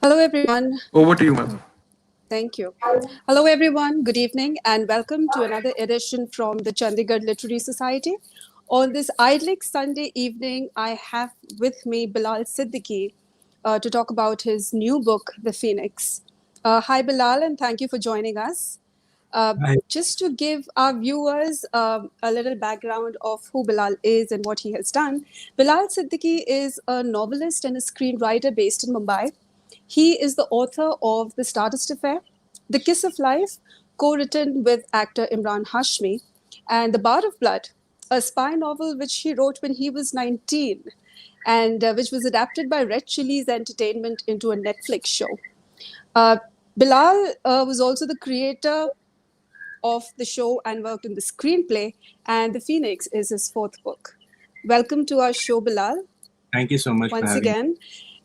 Hello, everyone. Over to you, ma'am. Thank you. Hello, everyone. Good evening, and welcome to another edition from the Chandigarh Literary Society. On this idyllic Sunday evening, I have with me Bilal Siddiqi to talk about his new book, The Phoenix. Hi, Bilal, and thank you for joining us. Uh, Hi. just to give our viewers a little background of who Bilal is and what he has done, Bilal Siddiqui is a novelist and a screenwriter based in Mumbai. He is the author of The Stardust Affair, The Kiss of Life, co written with actor Imran Hashmi, and The Bard of Blood, a spy novel which he wrote when he was 19 and which was adapted by Red Chillies Entertainment into a Netflix show. Uh, Bilal was also the creator of the show and worked on the screenplay, and The Phoenix is his fourth book. Welcome to our show, Bilal, Thank you so much for once having me. again.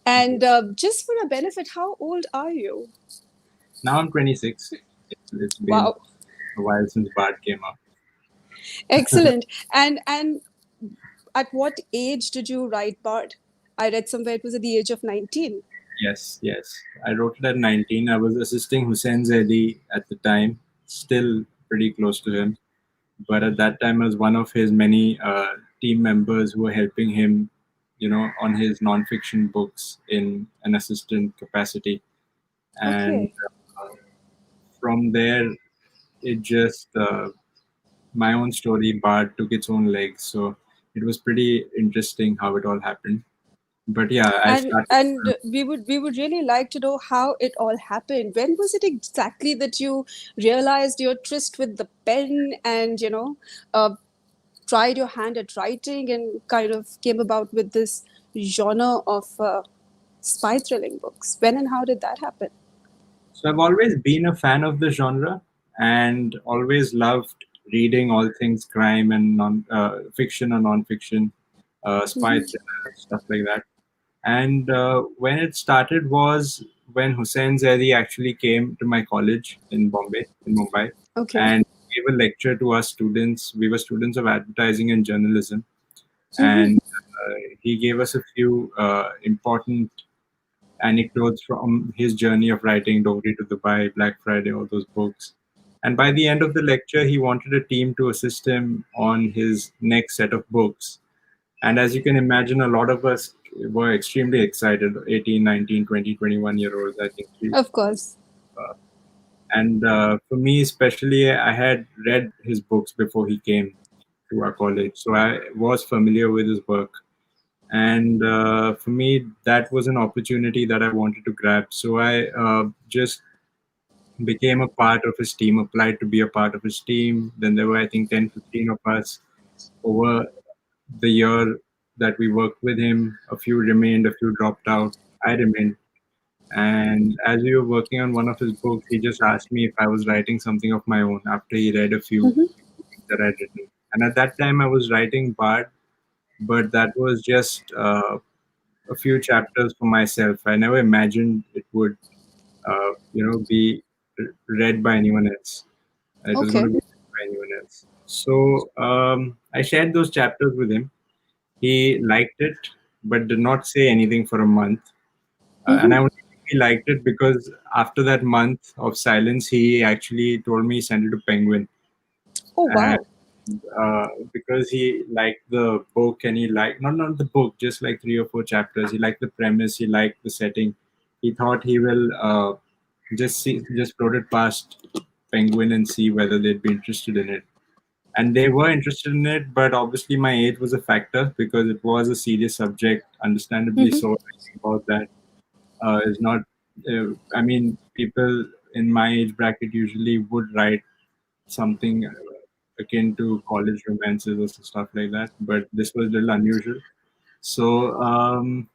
Thank you. And just for a benefit, how old are you? Now I'm 26. It's been Wow, a while since Bard came out. excellent. And at what age did you write Bard? I read somewhere it was at the age of 19. Yes, yes. I wrote it at 19. I was assisting Hussein Zaidi at the time, still pretty close to him. But at that time, I was one of his many team members who were helping him, on his nonfiction books in an assistant capacity. And Okay. from there, it just my own story, Bard, took its own legs. So it was pretty interesting how it all happened. But yeah, I And started. and we would really like to know how it all happened. When was it exactly that you realized your tryst with the pen and uh, tried your hand at writing and kind of came about with this genre of spy thrilling books? When and how did that happen? So I've always been a fan of the genre and always loved reading all things crime and non fiction or non-fiction, spy Hmm. thriller, stuff like that. And when it started was when Hussein Zaidi actually came to my college in Bombay, in Mumbai, Okay. and gave a lecture to us students. We were students of advertising and journalism, Hmm. and he gave us a few important anecdotes from his journey of writing Dogri to Dubai, Black Friday, all those books. And by the end of the lecture, he wanted a team to assist him on his next set of books. And as you can imagine, a lot of us were extremely excited 18, 19, 20, 21 year olds, I think. Of course. Uh, and for me, especially, I had read his books before he came to our college. So I was familiar with his work. And for me, that was an opportunity that I wanted to grab. So I just became a part of his team, applied to be a part of his team. Then there were, I think, 10, 15 of us over the year that we worked with him. A few remained, a few dropped out. I remained. And as we were working on one of his books, he just asked me if I was writing something of my own after he read a few Hmm. things that I'd written. And at that time, I was writing Bard, but that was just a few chapters for myself. I never imagined it would, be read by anyone else. It was going to Okay. be read by anyone else. So I shared those chapters with him. He liked it, but did not say anything for a month. And I Hmm. only think he liked it because after that month of silence, he actually told me he sent it to Penguin. Oh, And wow. because he liked the book and he liked not the book, just like three or four chapters. He liked the premise, he liked the setting. He thought he will just float it past Penguin and see whether they'd be interested in it. And they were interested in it, but obviously my age was a factor because it was a serious subject. Understandably Hmm. so. Writing about that is not. I mean, people in my age bracket usually would write something akin to college romances or stuff like that, but this was a little unusual. So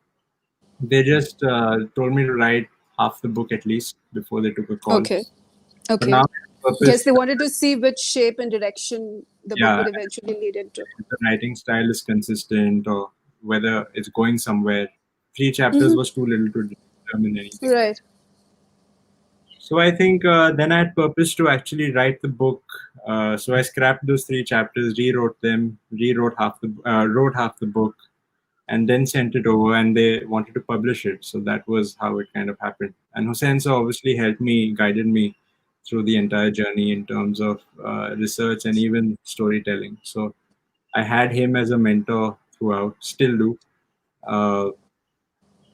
they just told me to write half the book at least before they took a call. Okay. So now Okay. the Yes, purpose, they wanted to see which shape and direction the book yeah, would eventually lead into. if the writing style is consistent or whether it's going somewhere. Three chapters Hmm. was too little to determine anything. Right. So I think then I had purpose to actually write the book. So I scrapped those three chapters, rewrote them, wrote half the book, and then sent it over, and they wanted to publish it. So that was how it kind of happened. And Hussein sir obviously helped me, guided me through the entire journey in terms of research and even storytelling. So I had him as a mentor throughout, still do. Uh,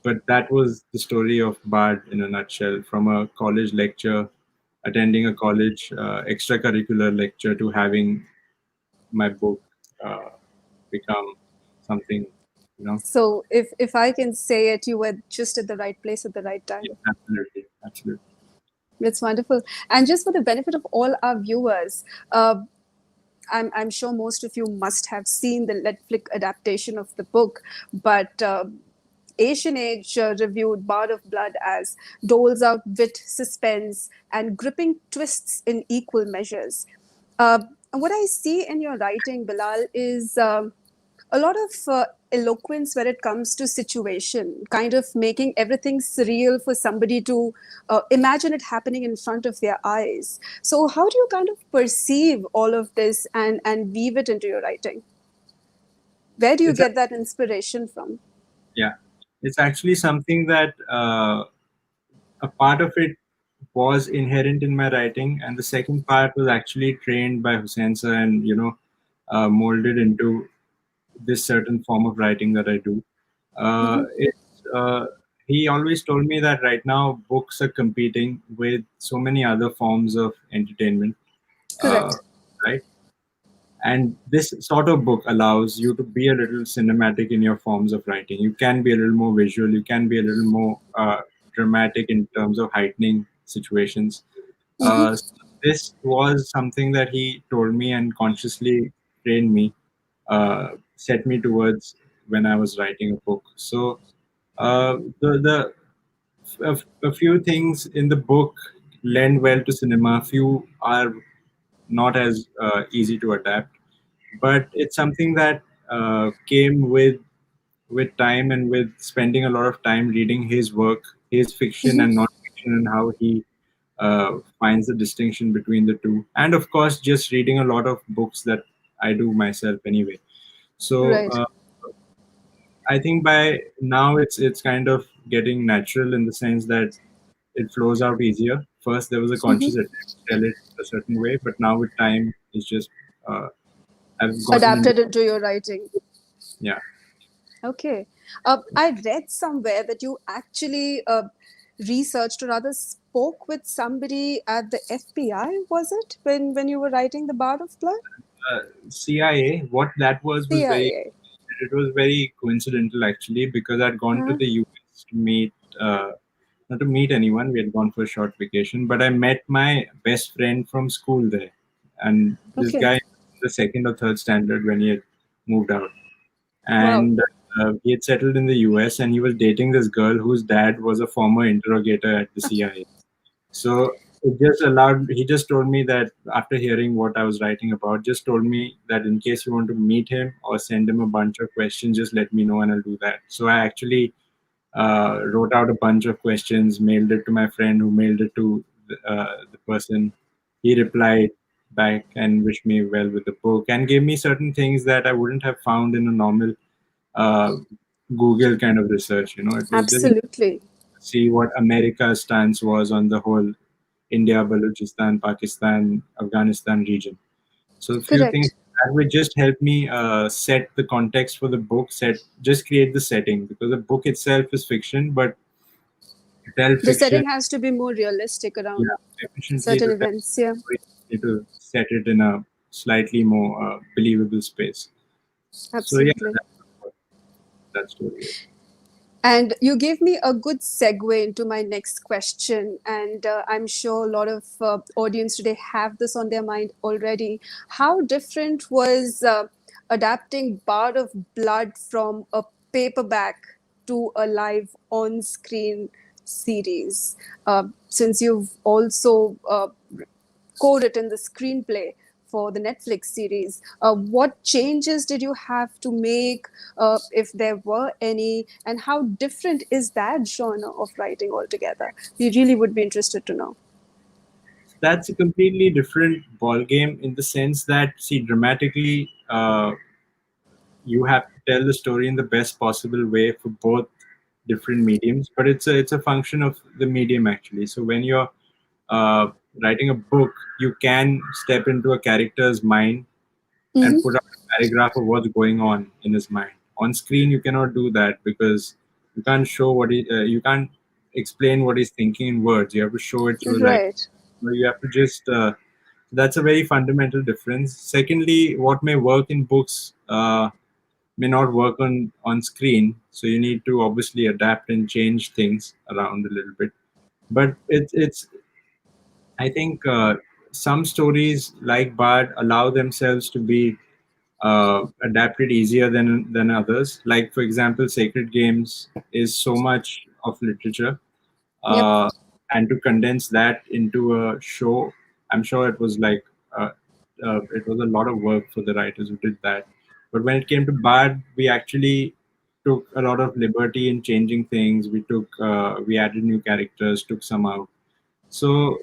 but that was the story of Bard in a nutshell, from a college lecture, attending a college extracurricular lecture, to having my book uh, become something, you know. So if I can say it, you were just at the right place at the right time. Yeah, absolutely, absolutely. It's wonderful. And just for the benefit of all our viewers, I'm sure most of you must have seen the Netflix adaptation of the book, but Asian Age reviewed Bard of Blood as doles out wit, suspense, and gripping twists in equal measures. And what I see in your writing, Bilal, is a lot of eloquence when it comes to situation, kind of making everything surreal for somebody to imagine it happening in front of their eyes. So, how do you kind of perceive all of this and weave it into your writing? Where do you It's get that inspiration from? Yeah, it's actually something that a part of it was inherent in my writing, and the second part was actually trained by Hussein sir and molded into this certain form of writing that I do. Hmm. It's He always told me that right now books are competing with so many other forms of entertainment, uh, Correct. right? And this sort of book allows you to be a little cinematic in your forms of writing. You can be a little more visual. You can be a little more dramatic in terms of heightening situations. Hmm. So this was something that he told me and consciously trained me, set me towards when I was writing a book. So the a few things in the book lend well to cinema. Few are not as easy to adapt, but it's something that came with time and with spending a lot of time reading his work, his fiction and non-fiction, and how he finds the distinction between the two, and of course just reading a lot of books that I do myself anyway. So Right. I think by now it's kind of getting natural in the sense that it flows out easier. First there was a conscious attempt to tell it a certain way, but now with time it's just uh, I've gotten into. Adapted into your writing. Yeah. Okay. I read somewhere that you actually researched or rather spoke with somebody at the FBI, was it, when you were writing The Bard of Blood? CIA, what that was very, CIA. it was very coincidental actually, because I'd gone to Uh-huh. the US to meet, not to meet anyone. We had gone for a short vacation, but I met my best friend from school there, and this Okay. guy, the second or third standard when he had moved out, Wow. and he had settled in the US, and he was dating this girl whose dad was a former interrogator at the CIA. So it just allowed, he just told me that after hearing what I was writing about, just told me that in case you want to meet him or send him a bunch of questions, just let me know and I'll do that. So I actually wrote out a bunch of questions, mailed it to my friend who mailed it to the person. He replied back and wished me well with the book and gave me certain things that I wouldn't have found in a normal uh, Google kind of research. It was just Absolutely. see what America's stance was on the whole India, Balochistan, Pakistan, Afghanistan region. So a few things Correct. that would just help me set the context for the book, just create the setting, because the book itself is fiction, but to tell The fiction, setting has to be more realistic around yeah, efficiently certain to tell events. Yeah. story, you need to set it in a slightly more believable space. So yeah, Absolutely. that's what that story is. And you gave me a good segue into my next question. And I'm sure a lot of audience today have this on their mind already. How different was adapting Bard of Blood from a paperback to a live on screen series? Since you've also co-written the screenplay for the Netflix series. What changes did you have to make, if there were any, and how different is that genre of writing altogether? We really would be interested to know. That's a completely different ball game in the sense that, see, dramatically, you have tell the story in the best possible way for both different mediums. But it's a function of the medium actually. So when you're uh, writing a book, you can step into a character's mind and put Hmm. out a paragraph of what's going on in his mind. On screen, you cannot do that because you can't show you can't explain what he's thinking in words. You have to show it through like, Right. you have to just. That's a very fundamental difference. Secondly, what may work in books may not work on screen, so you need to obviously adapt and change things around a little bit. But it's I think some stories like Bard allow themselves to be adapted easier than others. Like for example, Sacred Games is so much of literature, Yep. uh, and to condense that into a show, I'm sure uh, it was a lot of work for the writers who did that. But when it came to Bard, we actually took a lot of liberty in changing things. We added new characters, took some out. So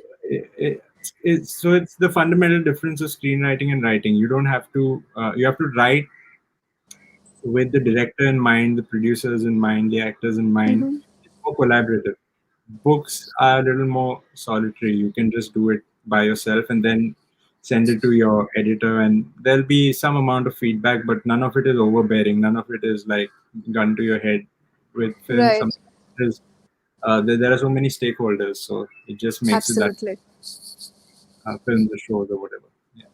it's the fundamental difference of screenwriting and writing. You don't have to you have to write with the director in mind, the producers in mind, the actors in mind. Hmm. It's more collaborative. Books are a little more solitary. You can just do it by yourself and then send it to your editor, and there'll be some amount of feedback, but none of it is overbearing. None of it is like gun to your head. With film, Right. some is there are so many stakeholders, so it just makes it that Absolutely. films or shows or whatever. Yeah,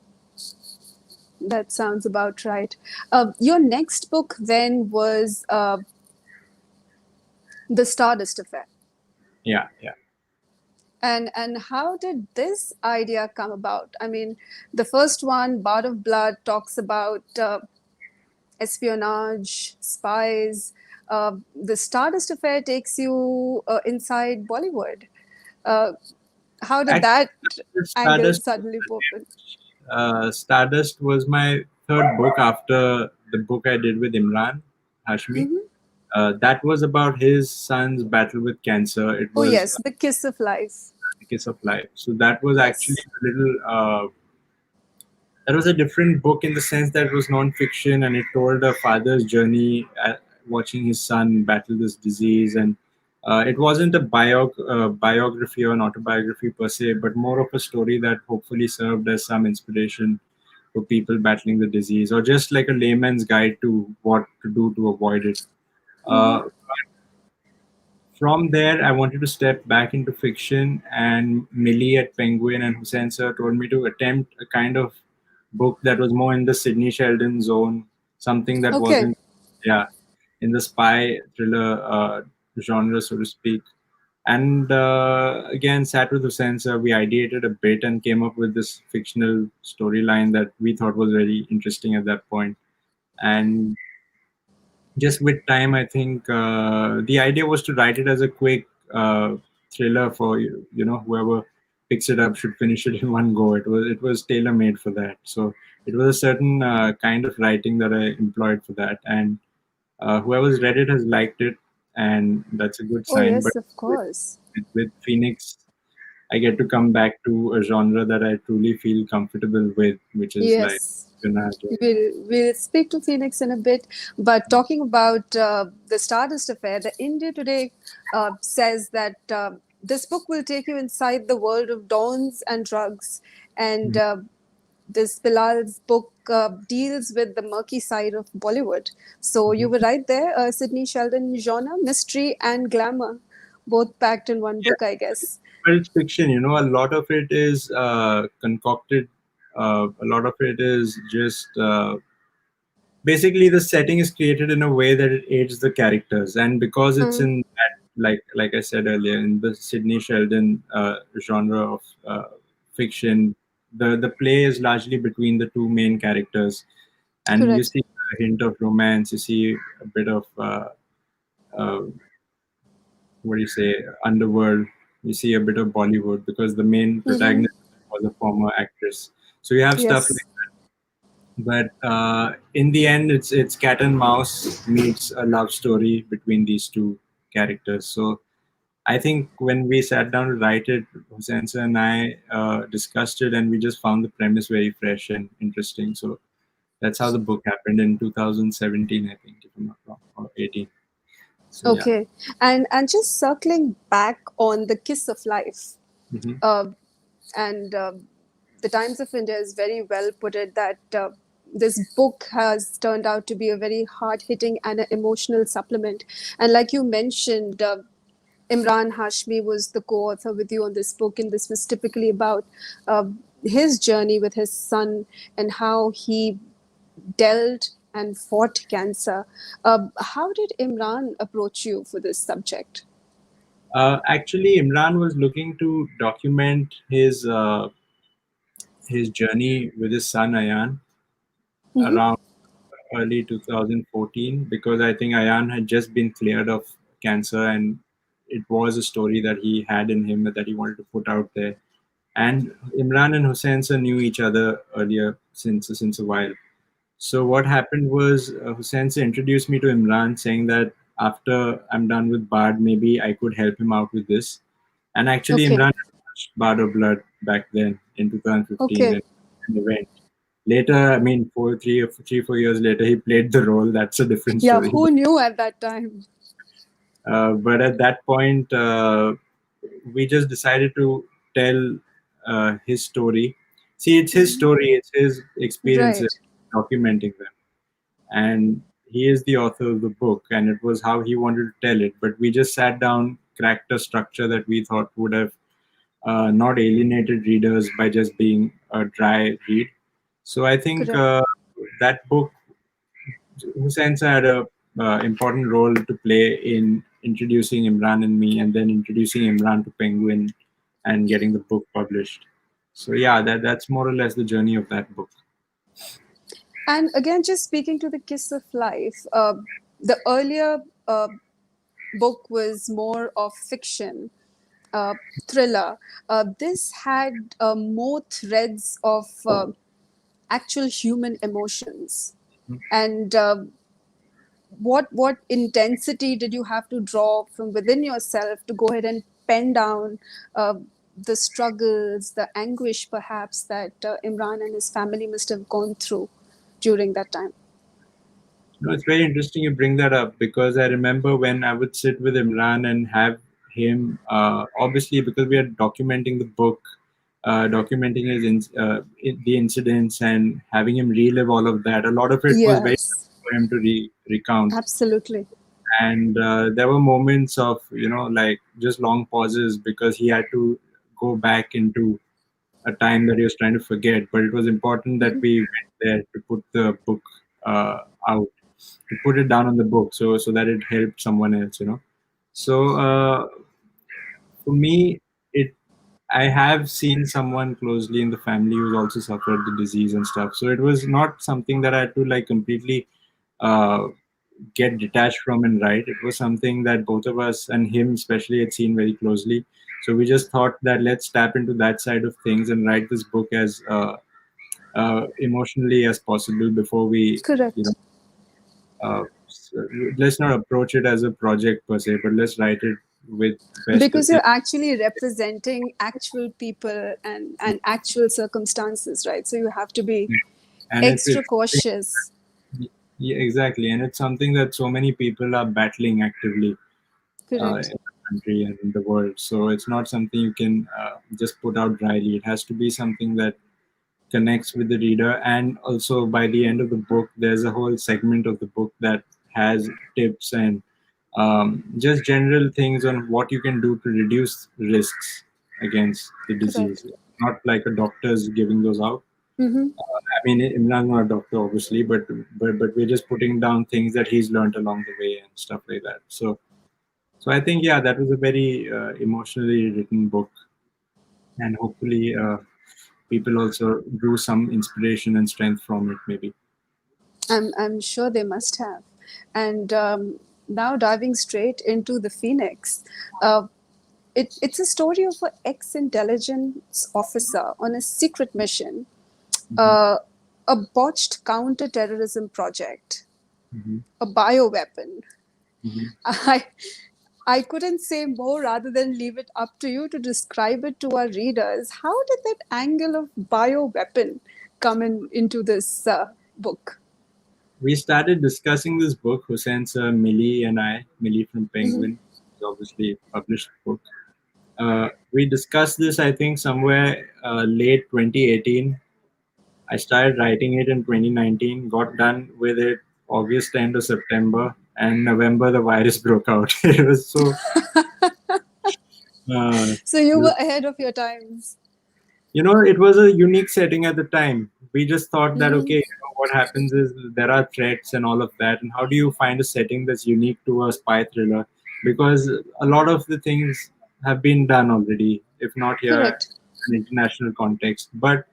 That sounds about right. Your next book then was The Stardust Affair. yeah, yeah. And how did this idea come about? I mean, the first one, Bard of Blood, talks about espionage, spies. The Stardust Affair takes you inside Bollywood. Uh, how did Actually, that angle Stardust. suddenly pop in? Stardust was my third book after the book I did with Imran Hashmi. Hmm. That was about his son's battle with cancer. It Oh, was yes, The Kiss of Life. the kiss of life. So that was actually Yes. a little. That was a different book in the sense that it was non-fiction and it told a father's journey watching his son battle this disease, and it wasn't a biography or an autobiography per se, but more of a story that hopefully served as some inspiration for people battling the disease, or just like a layman's guide to what to do to avoid it. Hmm. Uh, from there, I wanted to step back into fiction, and Millie at Penguin and Hussein Sir told me to attempt a kind of book that was more in the Sidney Sheldon zone, something that Okay. wasn't, yeah, in the spy thriller genre, so to speak. And again, sat with Hussein Sir, we ideated a bit and came up with this fictional storyline that we thought was very interesting at that point. And just with time, I think the idea was to write it as a quick thriller for whoever picks it up should finish it in one go. It was tailor made for that. So it was a certain kind of writing that I employed for that, and whoever's read it has liked it, and that's a good Oh, sign. But yes, of with, course. with Phoenix, I get to come back to a genre that I truly feel comfortable with, which is like Yes. espionage. We'll speak to Phoenix in a bit, but talking about the Stardust Affair, the India Today says that this book will take you inside the world of dawns and drugs, and this Bilal's book deals with the murky side of Bollywood. So you Mhm. were right there, Sydney Sheldon genre, mystery and glamour, both packed in one book, I guess. But it's fiction, a lot of it is concocted. A lot of it is just basically the setting is created in a way that it aids the characters, and because it's Hmm. in that, like I said earlier, in the Sidney Sheldon genre of fiction, the play is largely between the two main characters, and you Correct. see a hint of romance, you see a bit of uh, what do you say, underworld. You see a bit of Bollywood because the main Hmm. protagonist was a former actress. So you have stuff Yes. like that. But in the end, it's cat and mouse meets a love story between these two characters. So I think when we sat down to write it, Hussein sir and I discussed it, and we just found the premise very fresh and interesting. So That's how the book happened in 2017, I think, if I'm not wrong, or 18. So yeah. Okay. And just circling back on the kiss of life, Hmm. uh, and the Times of India is very well put it that this book has turned out to be a very hard hitting and an emotional supplement. And like you mentioned, Imran Hashmi was the co author with you on this book, and this was typically about uh, his journey with his son and how he dealt and fought cancer. How did Imran approach you for this subject? Actually, Imran was looking to document his journey with his son Ayan Mm-hmm. around early 2014, because I think Ayan had just been cleared of cancer, and it was a story that he had in him that he wanted to put out there. And Imran and Hussein sir knew each other earlier since a while. So what happened was Hussein sir introduced me to Imran, saying that after I'm done with Bard, maybe I could help him out with this. And actually, Okay. Imran had watched Bard of Blood back then in 2015 Okay. when an event. Later, I mean, 4 years later, he played the role. That's a different Yeah, story. who knew at that time? But at that point, we just decided to tell his story. See, it's his story, it's his experiences, Right. documenting them. And he is the author of the book, and it was how he wanted to tell it. But we just sat down, cracked a structure that we thought would have not alienated readers by just being a dry read. So I think Correct. that book, Hussain had a important role to play in introducing Imran and me, and then introducing Imran to Penguin, and getting the book published. So yeah, that's more or less the journey of that book. And again, just speaking to the kiss of life, the earlier book was more of fiction, uh, thriller. This had more threads of actual human emotions. And what intensity did you have to draw from within yourself to go ahead and pen down uh, the struggles, the anguish, perhaps that Imran and his family must have gone through during that time? No, it's very interesting you bring that up, because I remember when I would sit with Imran and have him, obviously, because we are documenting the book, documenting the incidents, and having him relive all of that. A lot of it was very Yes, tough for him to recount. absolutely. And there were moments of, like just long pauses, because he had to go back into a time that he was trying to forget. But it was important that Mhm. we went there to put the book out, to put it down on the book, so that it helped someone else. So for me, it I have seen someone closely in the family who's also suffered the disease and stuff. So it was not something that I had to like completely uh, get detached from and write. It was something that both of us, and him especially, had seen very closely. So we just thought that let's tap into that side of things and write this book as emotionally as possible before we, you know, Correct. let's not approach it as a project per se, but let's write it with best. Because you're actually representing actual people and actual circumstances, right? So you have to be And extra it's something, cautious. yeah, exactly, and it's something that so many people are battling actively Correct. in the country and in the world. So it's not something you can just put out dryly. It has to be something that connects with the reader. And also, by the end of the book, there's a whole segment of the book that has tips and just general things on what you can do to reduce risks against the disease. Correct. Not like a doctor's giving those out. Mm-hmm. I mean, Imran's not a doctor, obviously, but we're just putting down things that he's learned along the way and stuff like that. So I think, yeah, that was a very emotionally written book, and hopefully people also drew some inspiration and strength from it, maybe. I'm sure they must have. And now diving straight into the Phoenix, uh, it's a story of an ex-intelligence officer on a secret mission, Hmm. uh, a botched counter-terrorism project, Hmm. a bioweapon. Hmm. I I couldn't say more rather than leave it up to you to describe it to our readers. How did that angle of bioweapon come into this book? We started discussing this book, Hussein sir, Millie and I, Millie from Hmm. Penguin, is obviously a published book. We discussed this, I think, somewhere late 2018. I started writing it in 2019, got done with it August end of September, and November the virus broke out. It was so, uh, So you were ahead of your times. it was a unique setting at the time. We just thought that, Hmm. okay, what happens is there are threats and all of that, and how do you find a setting that's unique to a spy thriller? Because a lot of the things have been done already, if not here, Correct. in an international context. But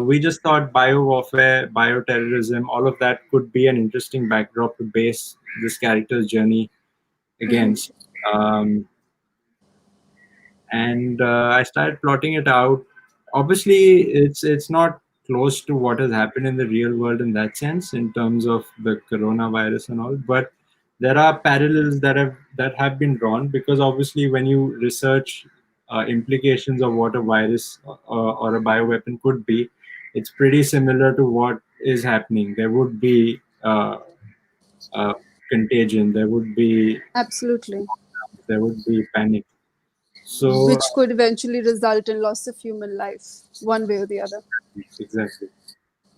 we just thought bio warfare, bioterrorism, all of that could be an interesting backdrop to base this character's journey Hmm. against. Um, and I started plotting it out. Obviously, it's not close to what has happened in the real world in that sense, in terms of the coronavirus and all. But there are parallels that have been drawn, because obviously, when you research implications of what a virus or a bioweapon could be, it's pretty similar to what is happening. There would be uh, contagion. Absolutely. There would be panic. So Which could eventually result in loss of human life, one way or the other. exactly.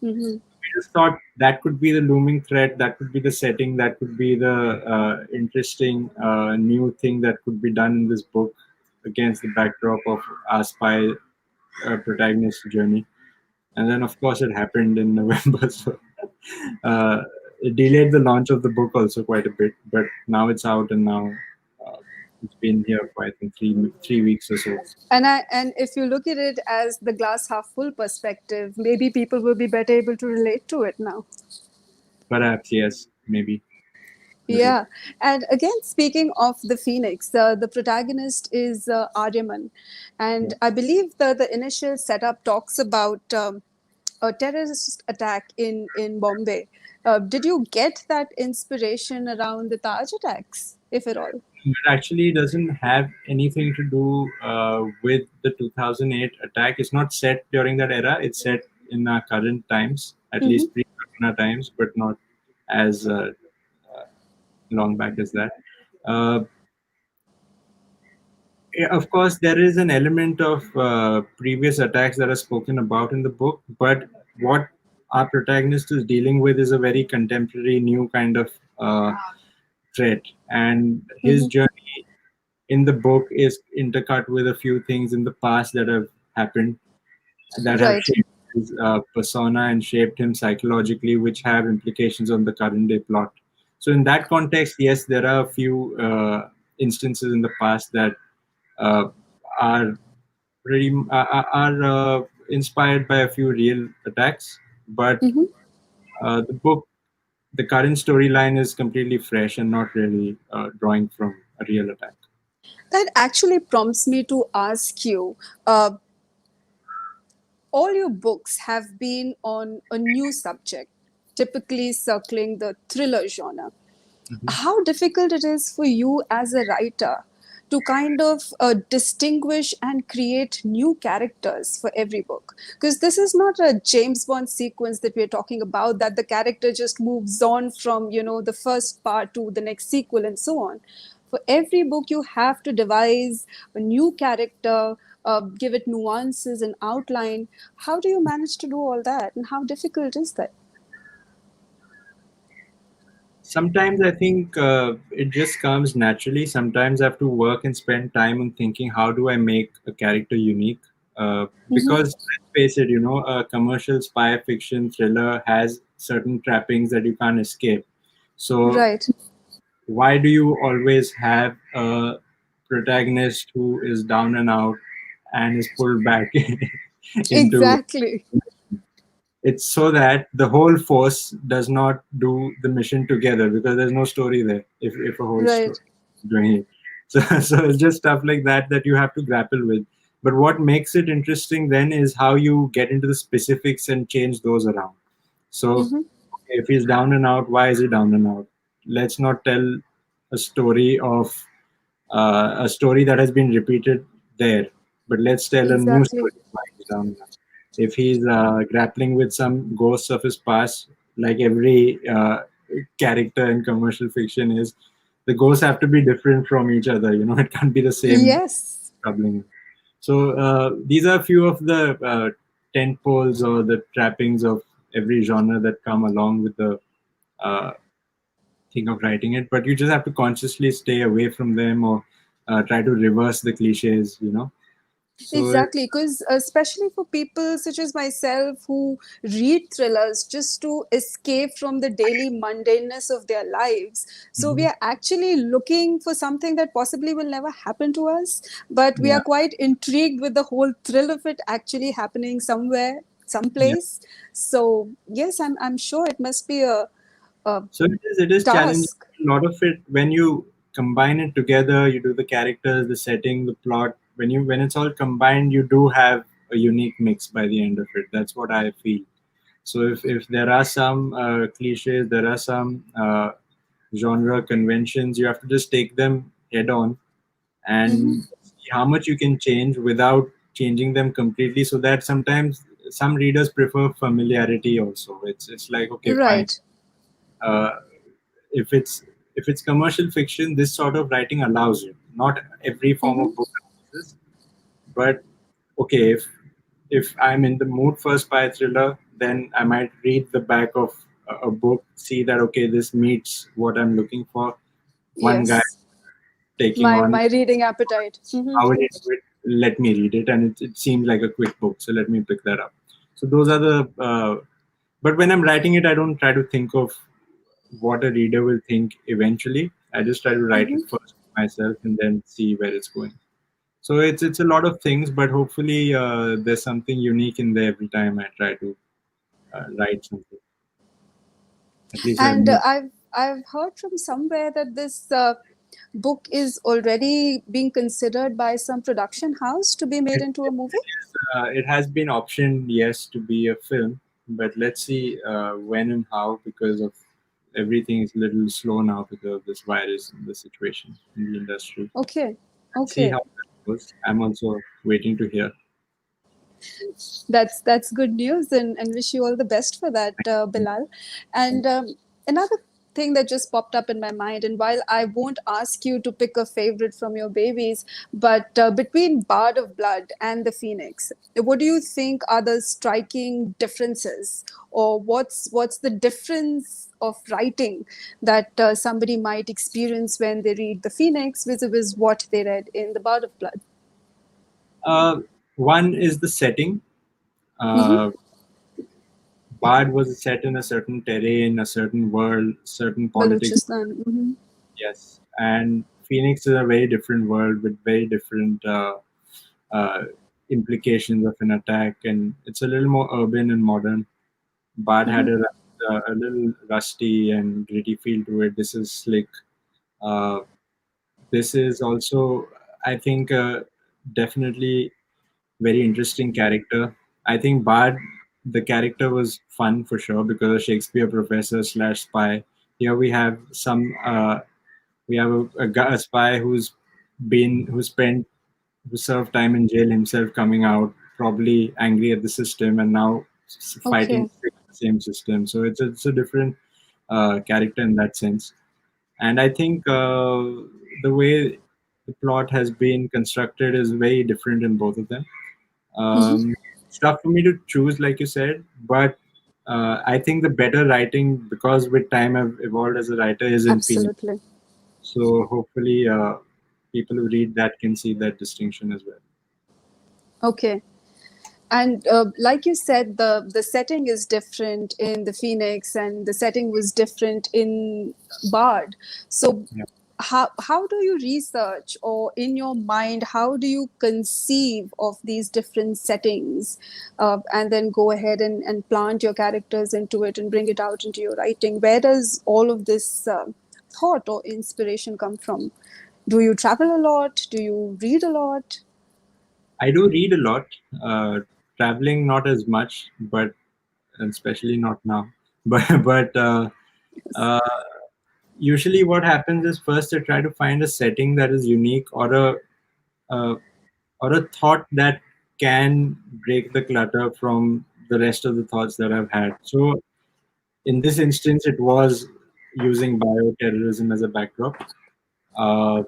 Hmm. We just thought that could be the looming threat, that could be the setting, that could be the interesting new thing that could be done in this book against the backdrop of our spy protagonist journey. And then, of course, it happened in November. So uh, it delayed the launch of the book also quite a bit, but now it's out, and now uh, it's been here for, I think, 3 weeks or so. And if you look at it as the glass half full perspective, maybe people will be better able to relate to it now. Perhaps, yes, maybe. Little. Yeah, and again, speaking of the Phoenix, the protagonist is Aryaman, Yeah. and I believe the initial setup talks about a terrorist attack in Bombay. Did you get that inspiration around the Taj attacks, if at all? It actually doesn't have anything to do with the 2008 attack. It's not set during that era. It's set in our current times, at Hmm. least pre-corona times, but not as long back as that. Uh, yeah, of course, there is an element of previous attacks that are spoken about in the book, but what our protagonist is dealing with is a very contemporary, new kind of threat, and his Hmm. journey in the book is intercut with a few things in the past that have happened, that have Right. shaped his persona and shaped him psychologically, which have implications on the current day plot. So, in that context, yes, there are a few instances in the past that uh, are pretty are inspired by a few real attacks, but Hmm. the book, the current storyline is completely fresh and not really drawing from a real attack. That actually prompts me to ask you. Uh, all your books have been on a new subject, typically circling the thriller genre. Mhm. How difficult it is for you as a writer to kind of distinguish and create new characters for every book, because this is not a James Bond sequence that we're talking about, that the character just moves on from the first part to the next sequel and so on. For every book you have to devise a new character, give it nuances and outline. How do you manage to do all that, and how difficult is that? Sometimes I think it just comes naturally. Sometimes I have to work and spend time on thinking, how do I make a character unique? Hmm. Because let's face it, a commercial spy fiction thriller has certain trappings that you can't escape. So Right. why do you always have a protagonist who is down and out and is pulled back into? Exactly. It's so that the whole force does not do the mission together, because there's no story there if a whole story Right. is doing it. So, so it's just stuff like that that you have to grapple with. But what makes it interesting then is how you get into the specifics and change those around. So Hmm. if he's down and out, why is he down and out? Let's not tell a story of a story that has been repeated there, but let's tell a new Exactly. story of why he's down and out. if he's grappling with some ghosts of his past, like every character in commercial fiction is, the ghosts have to be different from each other. You know, it can't be the same Yes. troubling. So these are a few of the tent poles or the trappings of every genre that come along with the uh, thing of writing it. But you just have to consciously stay away from them, or try to reverse the cliches. You know. So Exactly, because especially for people such as myself who read thrillers just to escape from the daily mundaneness of their lives, so we Mhm. are actually looking for something that possibly will never happen to us, but we Yeah, are quite intrigued with the whole thrill of it actually happening somewhere, yeah. someplace. So yes, I'm sure it must be a So it is challenging. task. A lot of it, when you combine it together, you do the characters, the setting, the plot. When it's all combined, you do have a unique mix by the end of it. That's what I feel. So if there are some cliches, there are some genre conventions, you have to just take them head on and Hmm. see how much you can change without changing them completely. So that sometimes some readers prefer familiarity also. It's like, okay, fine. Right. Uh, if it's commercial fiction, this sort of writing allows it. Not every form Hmm. of book allows this, but okay, if I'm in the mood for a spy thriller, then I might read the back of a book, see that okay, this meets what I'm looking for. One guy Yes. taking My on, my reading appetite. Hmm. how would he do it? Let me read it, and it seems like a quick book, so let me pick that up. So those are the. But when I'm writing it, I don't try to think of what a reader will think eventually. I just try to write it Hmm. first myself and then see where it's going. So it's a lot of things, but hopefully there's something unique in there every time I try to write something. At least I And move. I've heard from somewhere that this book is already being considered by some production house to be made into a movie. It has been optioned, yes, to be a film, but let's see when and how, because of everything is a little slow now because of this virus and the situation in the industry. Okay, Let's see okay, how that goes. I'm also waiting to hear. that's good news, and wish you all the best for that, Bilal. And another thing that just popped up in my mind, and while I won't ask you to pick a favorite from your babies, but between Bard of Blood and the Phoenix, what do you think are the striking differences, or what's the difference of writing that somebody might experience when they read the Phoenix vis-a-vis what they read in the Bard of Blood? Uh, One is the setting. Mm-hmm. Uh, Bard was set in a certain terrain, a certain world, certain politics. Balochistan. Mm-hmm. Yes, and Phoenix is a very different world with very different uh, implications of an attack, and it's a little more urban and modern. Bard had Mm-hmm. a little rusty and gritty feel to it. This is slick. Uh, this is also, I think, definitely very interesting character. I think Bard, the character was fun for sure because a Shakespeare professor slash spy. Here we have a spy who spent who served time in jail himself, coming out probably angry at the system, and now fighting Okay. to fix the same system. So it's a different character in that sense. And I think the way the plot has been constructed is very different in both of them. Mm-hmm. It's tough for me to choose, like you said, but I think the better writing, because with time I've evolved as a writer, is in Phoenix. Absolutely. So hopefully, people who read that can see that distinction as well. Okay. And like you said, the setting is different in the Phoenix, and the setting was different in Bard. So Yeah. how do you research, or in your mind, how do you conceive of these different settings, and then go ahead and plant your characters into it and bring it out into your writing? Where does all of this thought or inspiration come from? Do you travel a lot? Do you read a lot? I do read a lot. Traveling not as much, but especially not now. But uh, usually what happens is, first I try to find a setting that is unique, uh, or a thought that can break the clutter from the rest of the thoughts that I've had. So in this instance, it was using bioterrorism as a backdrop. Uh,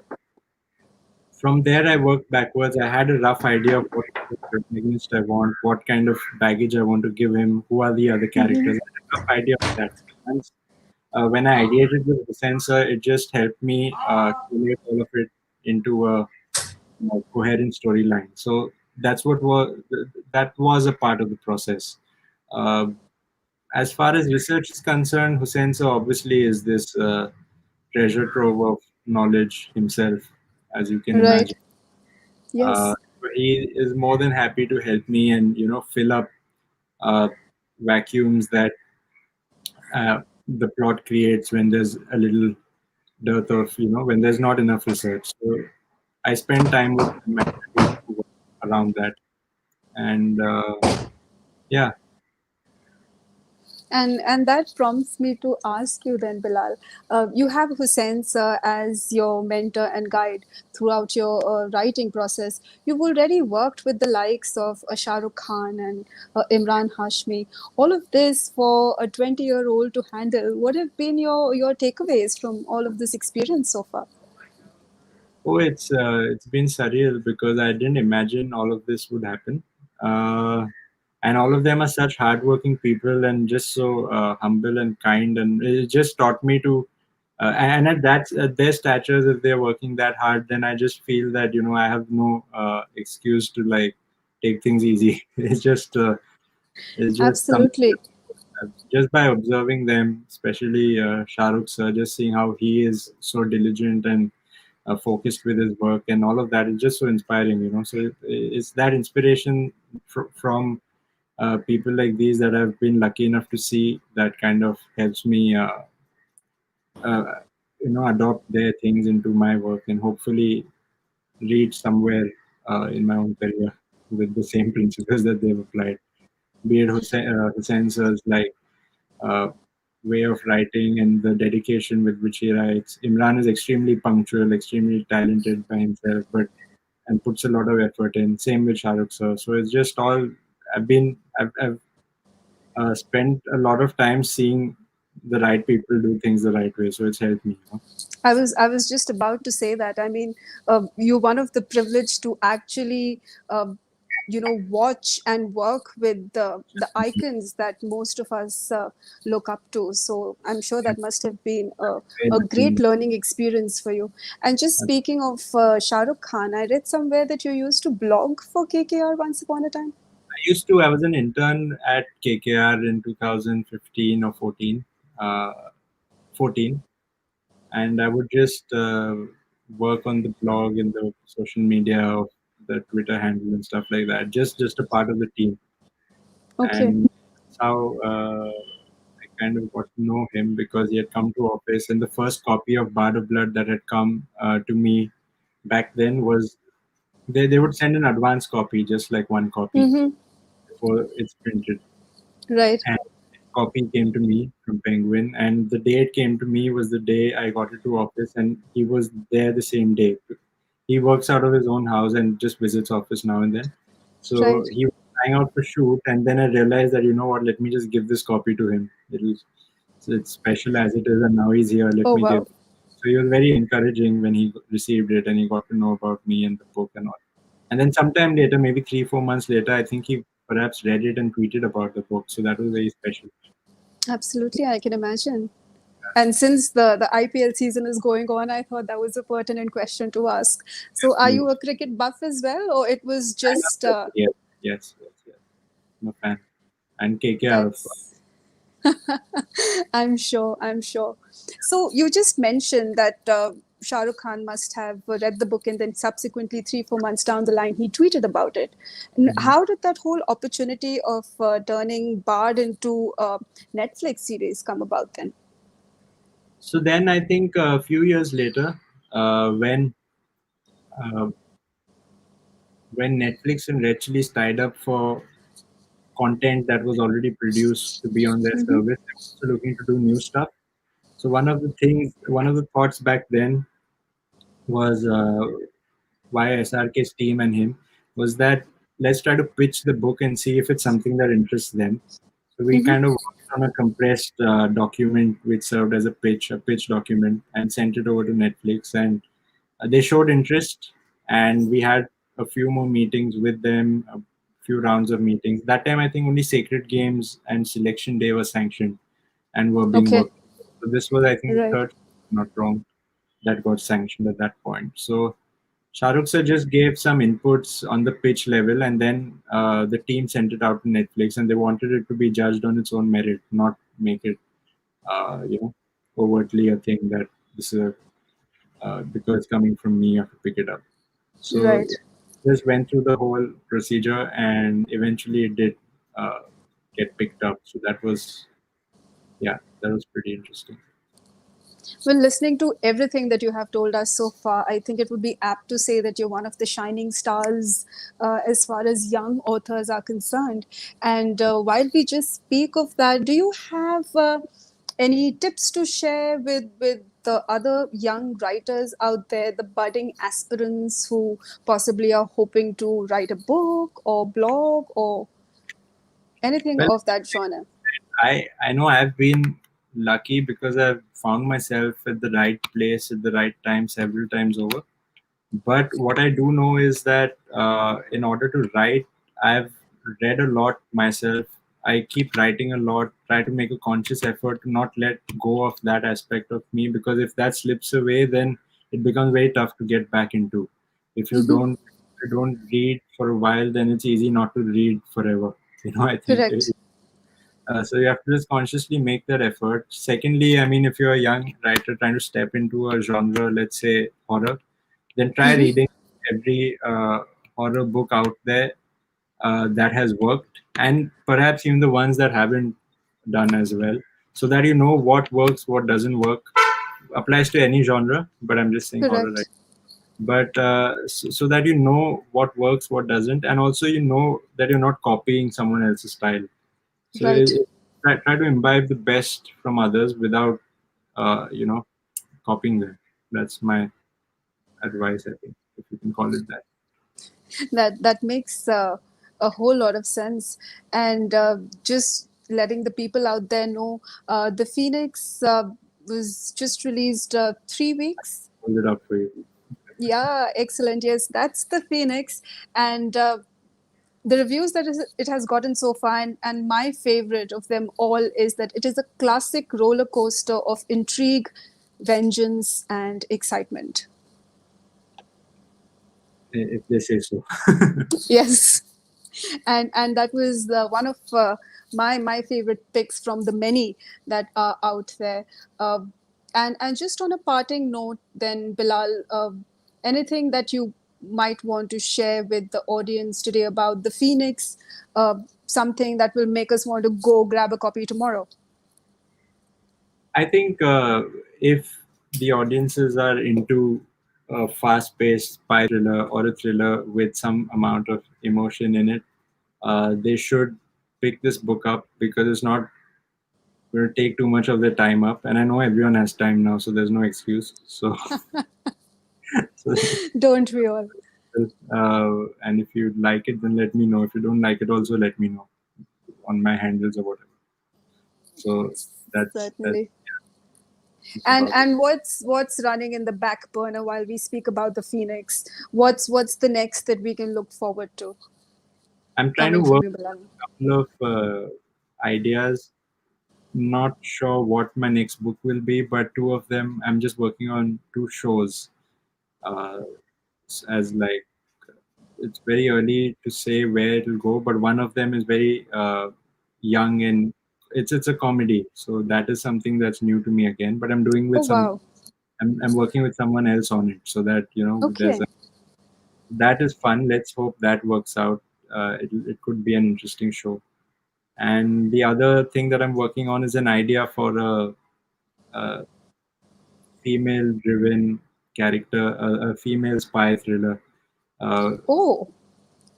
from there, I worked backwards. I had a rough idea of what kind of protagonist I want, what kind of baggage I want to give him, who are the other characters. I had a rough idea of that. Once, when I ideated with the sensor, it just helped me collate all of it into a coherent storyline. So that's what was that was a part of the process. Uh, as far as research is concerned, Hussein sir obviously is this treasure trove of knowledge himself, as you can Right. imagine. Uh, Yes. he is more than happy to help me and fill up uh, vacuums that the plot creates when there's a little dearth of when there's not enough research. So I spend time with him and we work around that. And yeah, And that prompts me to ask you then, Bilal. You have Hussein sir as your mentor and guide throughout your writing process. You've already worked with the likes of Shah Rukh Khan and Imran Hashmi. All of this for a 20-year-old to handle. What have been your takeaways from all of this experience so far? oh, it's been surreal because I didn't imagine all of this would happen. Uh, and all of them are such hardworking people and just so humble and kind, and it just taught me to. And at their statures, if they're working that hard, then I just feel that I have no excuse to like take things easy. It's just something Absolutely. just by observing them, especially Shah Rukh sir, just seeing how he is so diligent and focused with his work and all of that is just so inspiring. So it's that inspiration from people like these that I've been lucky enough to see that kind of helps me, uh, adopt their things into my work and hopefully reach somewhere in my own career with the same principles that they've applied. Be it Hussein sir's like uh, way of writing and the dedication with which he writes. Imran is extremely punctual, extremely talented by himself, but and puts a lot of effort in. Same with Shahrukh sir. So it's just all I've spent a lot of time seeing the right people do things the right way. So it's helped me. I was just about to say that. I mean, you're one of the privileged to actually, watch and work with the icons that most of us look up to. So I'm sure that must have been Very a great lucky. learning experience for you. And just speaking of Shah Rukh Khan, I read somewhere that you used to blog for KKR once upon a time. I was an intern at KKR in 2015 or 14. Uh, 14, and I would just work on the blog and the social media of the Twitter handle and stuff like that. Just a part of the team, Okay. and that's how I kind of got to know him because he had come to office, and the first copy of Bard of Blood that had come to me back then was they would send an advance copy, just like one copy Mm-hmm. before it's printed. Right. And copy came to me from Penguin, and the day it came to me was the day I got into office, and he was there the same day. He works out of his own house and just visits office now and then. So Right. he was flying out for shoot, and then I realized that what, let me just give this copy to him. It's special as it is, and now he's here. Let Oh me give. wow. So he was very encouraging when he received it, and he got to know about me and the book and all. And then sometime later, maybe 3 4 months later, I think he perhaps read it and tweeted about the book. So that was very special. Absolutely, I can imagine. And since the IPL season is going on, I thought that was a pertinent question to ask. So, are you Absolutely. a cricket buff as well, or it was I love just cricket. Yes, yes, yes, yes. I'm a fan. And KKR, of course. that's? I'm sure. I'm sure. So, you just mentioned that Shah Rukh Khan must have read the book, and then subsequently 3 4 months down the line, he tweeted about it. And Mhm. how did that whole opportunity of turning Bard into a Netflix series come about then? So then I think a few years later, uh, when Netflix and Red Chillies tied up for content that was already produced to be on their Mm-hmm. service, they were also looking to do new stuff. So one of the thoughts back then was why SRK's team and him was that let's try to pitch the book and see if it's something that interests them. So we Mm-hmm. kind of worked on a compressed document which served as a pitch document, and sent it over to Netflix. And they showed interest, and we had a few more meetings with them, a few rounds of meetings. That time, I think only Sacred Games and Selection Day was sanctioned and were being Okay. worked. So this was, I think, the Right. third, if I'm not wrong, that got sanctioned at that point. So Shahrukh sir just gave some inputs on the pitch level, and then the team sent it out to Netflix, and they wanted it to be judged on its own merit, not make it, you know, overtly a thing that this is a, because it's coming from me, I have to pick it up. So Right. it just went through the whole procedure, and eventually it did uh, get picked up. So that was, yeah, that was pretty interesting. Well, listening to everything that you have told us so far, I think it would be apt to say that you're one of the shining stars as far as young authors are concerned. And while we just speak of that, do you have any tips to share with the other young writers out there, the budding aspirants who possibly are hoping to write a book or blog or anything Well, of that genre? I know I've been lucky because I've found myself at the right place at the right time several times over. But what I do know is that in order to write, I've read a lot myself. I keep writing a lot, try to make a conscious effort to not let go of that aspect of me, because if that slips away, then it becomes very tough to get back into. If you Hmm. don't read for a while, then it's easy not to read forever. I think Correct. so. You have to just consciously make that effort. Secondly, I mean, if you're a young writer trying to step into a genre, let's say horror, then try Hmm. reading every horror book out there that has worked, and perhaps even the ones that haven't done as well, so that you know what works, what doesn't work. Applies to any genre, but I'm just saying horror, right? Correct. But so that you know what works, what doesn't, and also you know that you're not copying someone else's style. So Right. try to imbibe the best from others without, you know, copying them. That's my advice, I think, if you can call it that. That makes a whole lot of sense. And just letting the people out there know, the Phoenix was just released 3 weeks. Hold it up for you. Yeah, excellent. Yes, that's the Phoenix. And the reviews that it has gotten so far, and my favorite of them all is that it is a classic roller coaster of intrigue, vengeance, and excitement. If they say so. Yes. And that was one of my favorite picks from the many that are out there. And just on a parting note, then Bilal, anything that you might want to share with the audience today about the Phoenix, something that will make us want to go grab a copy tomorrow? I think if the audiences are into a fast-paced spy thriller or a thriller with some amount of emotion in it, they should pick this book up, because it's not going to take too much of their time up. And I know everyone has time now, so there's no excuse. So, so Don't we all? and if you like it, then let me know. If you don't like it, also let me know on my handles or whatever. So that's Certainly. just and about it. and what's running in the back burner while we speak about the Phoenix? What's the next that we can look forward to I'm trying to coming from work you, Bilal? a couple of ideas. Not sure what my next book will be, but two of them I'm just working on two shows. Uh, as like, it's very early to say where it'll go, but one of them is very young, and it's a comedy. So that is something that's new to me again. But I'm doing Oh with some. wow. I'm working with someone else on it, so that there's Okay. that is fun. Let's hope that works out. It could be an interesting show. And the other thing that I'm working on is an idea for a female-driven character, a female spy thriller. Uh, Oh,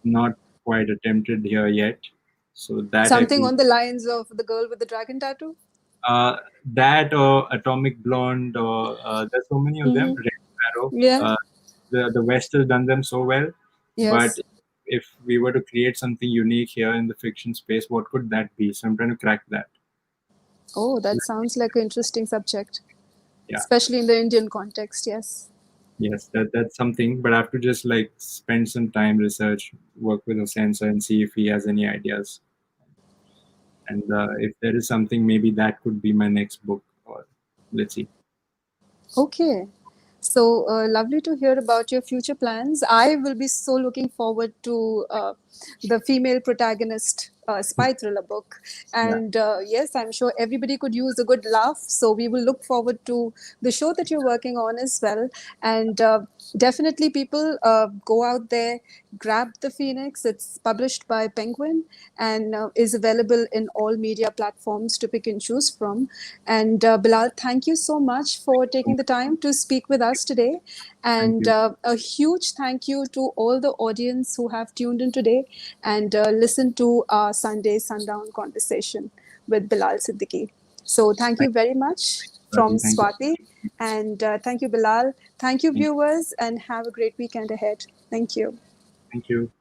Not quite attempted here yet. So that I something feel, on the lines of the girl with the dragon tattoo. uh, that or Atomic Blonde, or there's so many of them. Mm-hmm. Red Sparrow. Yeah. The West has done them so well, but Yes. if we were to create something unique here in the fiction space, what could that be? So I'm trying to crack that. Oh, that sounds like an interesting subject, Yeah. especially in the Indian context. Yes. Yes, that's something, but I have to just like spend some time, research, work with a sensor, and see if he has any ideas. And if there is something, maybe that could be my next book. Or let's see. Okay. So lovely to hear about your future plans. I will be so looking forward to the female protagonist spy thriller book. Yeah, And yes, I'm sure everybody could use a good laugh. So we will look forward to the show that you're working on as well. And definitely, people go out there, grab The Phoenix. It's published by Penguin and is available in all media platforms to pick and choose from. And Bilal, thank you so much for taking the time to speak with us today. thank And you. a huge thank you to all the audience who have tuned in today and listened to our Sunday Sundown conversation with Bilal Siddiqui. So thank you Thank very much you, from Swati. Thank you. Swati. And thank you, Bilal. Thank you, Thank you. viewers, and have a great weekend ahead. Thank you. Thank you.